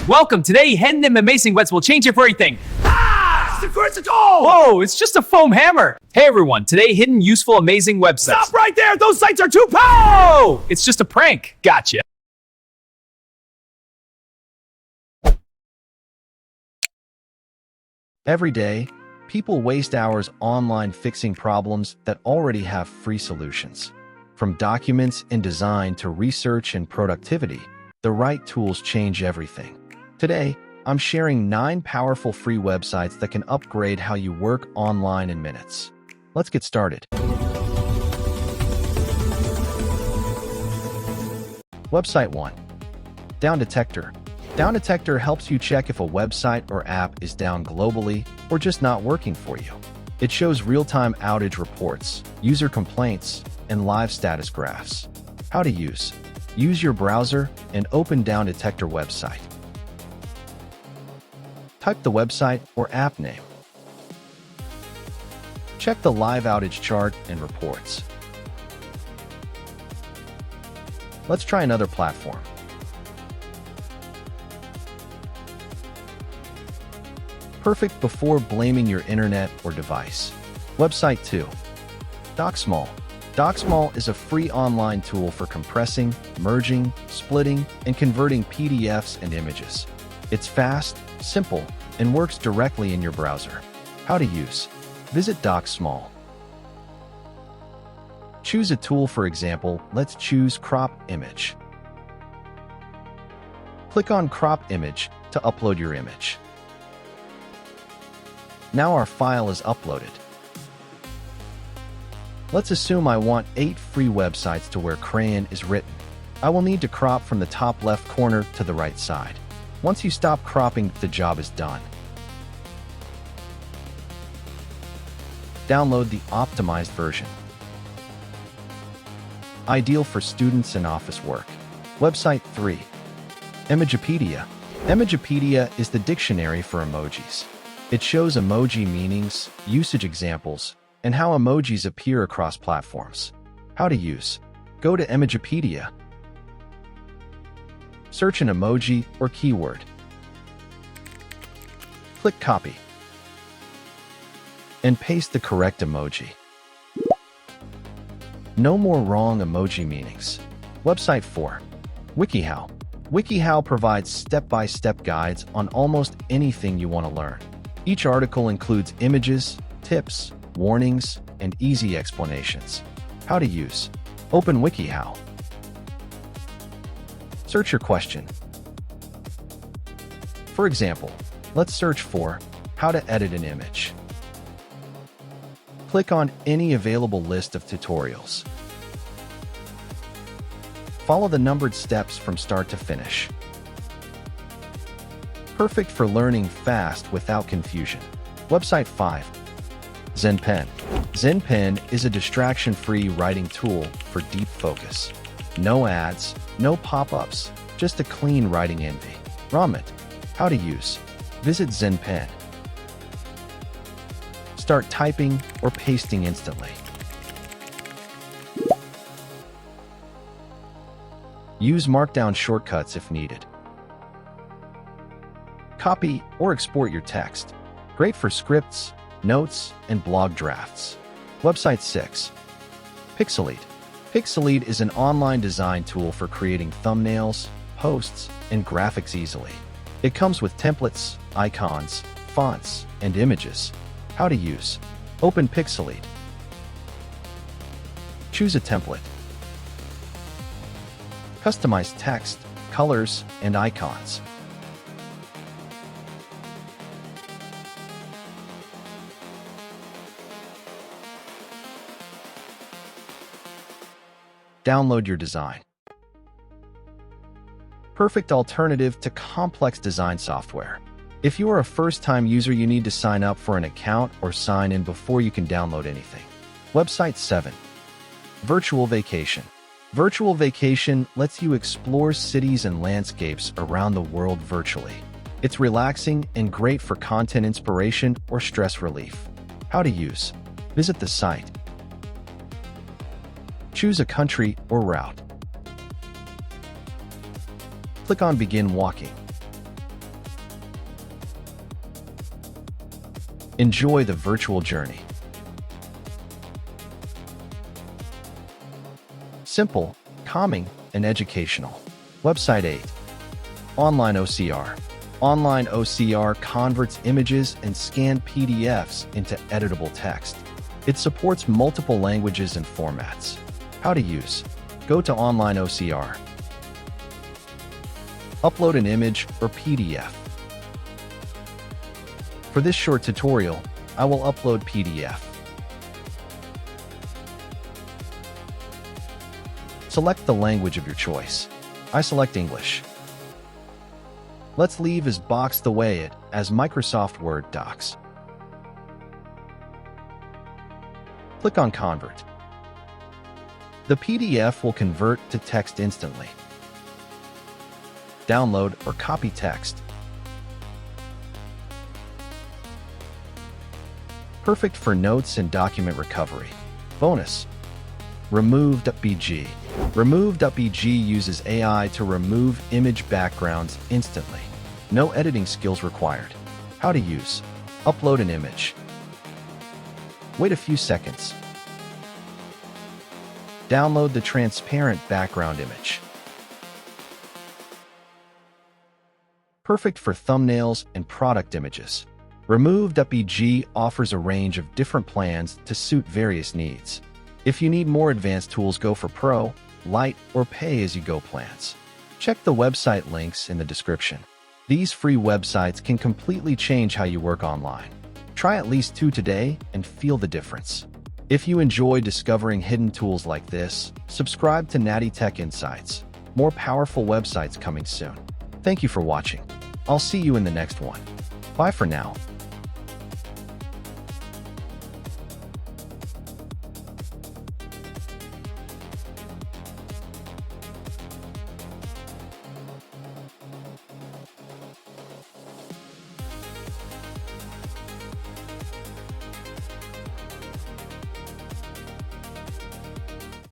Welcome. Today, hidden and amazing webs will change everything. Secrets at all! Whoa, it's just a foam hammer. Hey everyone, today hidden, useful, amazing websites. Stop right there! Those sites are too powerful! Oh, it's just a prank. Gotcha. Every day, people waste hours online fixing problems that already have free solutions. From documents and design to research and productivity, the right tools change everything. Today, I'm sharing 9 powerful free websites that can upgrade how you work online in minutes. Let's get started. Website 1. Downdetector. Downdetector helps you check if a website or app is down globally or just not working for you. It shows real-time outage reports, user complaints, and live status graphs. How to use. Use your browser and open Downdetector website. Type the website or app name. Check the live outage chart and reports. Let's try another platform. Perfect before blaming your internet or device. Website 2. DocSmall. DocSmall is a free online tool for compressing, merging, splitting, and converting PDFs and images. It's fast, simple, and works directly in your browser. How to use. Visit DocSmall. Choose a tool, for example, let's choose Crop Image. Click on Crop Image to upload your image. Now our file is uploaded. Let's assume I want 8 free websites to where crayon is written. I will need to crop from the top left corner to the right side. Once you stop cropping, the job is done. Download the optimized version. Ideal for students and office work. Website 3. Emojipedia. Emojipedia is the dictionary for emojis. It shows emoji meanings, usage examples, and how emojis appear across platforms. How to use. Go to Emojipedia. Search an emoji or keyword. Click Copy. And paste the correct emoji. No more wrong emoji meanings. Website 4. WikiHow. WikiHow provides step-by-step guides on almost anything you want to learn. Each article includes images, tips, warnings, and easy explanations. How to use. Open WikiHow. Search your question. For example, let's search for how to edit an image. Click on any available list of tutorials. Follow the numbered steps from start to finish. Perfect for learning fast without confusion. Website 5. ZenPen. ZenPen is a distraction-free writing tool for deep focus. No ads, no pop-ups, just a clean writing environment. How to use. Visit ZenPen. Start typing or pasting instantly. Use Markdown shortcuts if needed. Copy or export your text. Great for scripts, notes, and blog drafts. Website 6. Pixelied. Pixelied is an online design tool for creating thumbnails, posts, and graphics easily. It comes with templates, icons, fonts, and images. How to use. Open Pixelied. Choose a template. Customize text, colors, and icons. Download your design. Perfect alternative to complex design software. If you are a first-time user, you need to sign up for an account or sign in before you can download anything. Website 7. Virtual Vacation. Virtual Vacation lets you explore cities and landscapes around the world virtually. It's relaxing and great for content inspiration or stress relief. How to use. Visit the site. Choose a country or route. Click on Begin Walking. Enjoy the virtual journey. Simple, calming, and educational. Website 8. Online OCR. Online OCR converts images and scanned PDFs into editable text. It supports multiple languages and formats. How to use. Go to Online OCR. Upload an image or PDF. For this short tutorial, I will upload PDF. Select the language of your choice. I select English. Let's leave as boxed the way it as Microsoft Word docs. Click on Convert. The PDF will convert to text instantly. Download or copy text. Perfect for notes and document recovery. Bonus. Remove.bg. Remove.bg uses AI to remove image backgrounds instantly. No editing skills required. How to use. Upload an image. Wait a few seconds. Download the transparent background image. Perfect for thumbnails and product images. Remove.bg offers a range of different plans to suit various needs. If you need more advanced tools, go for Pro, Lite, or Pay-as-you-go plans. Check the website links in the description. These free websites can completely change how you work online. Try at least 2 today and feel the difference. If you enjoy discovering hidden tools like this, subscribe to Natty Tech Insights. More powerful websites coming soon. Thank you for watching. I'll see you in the next one. Bye for now.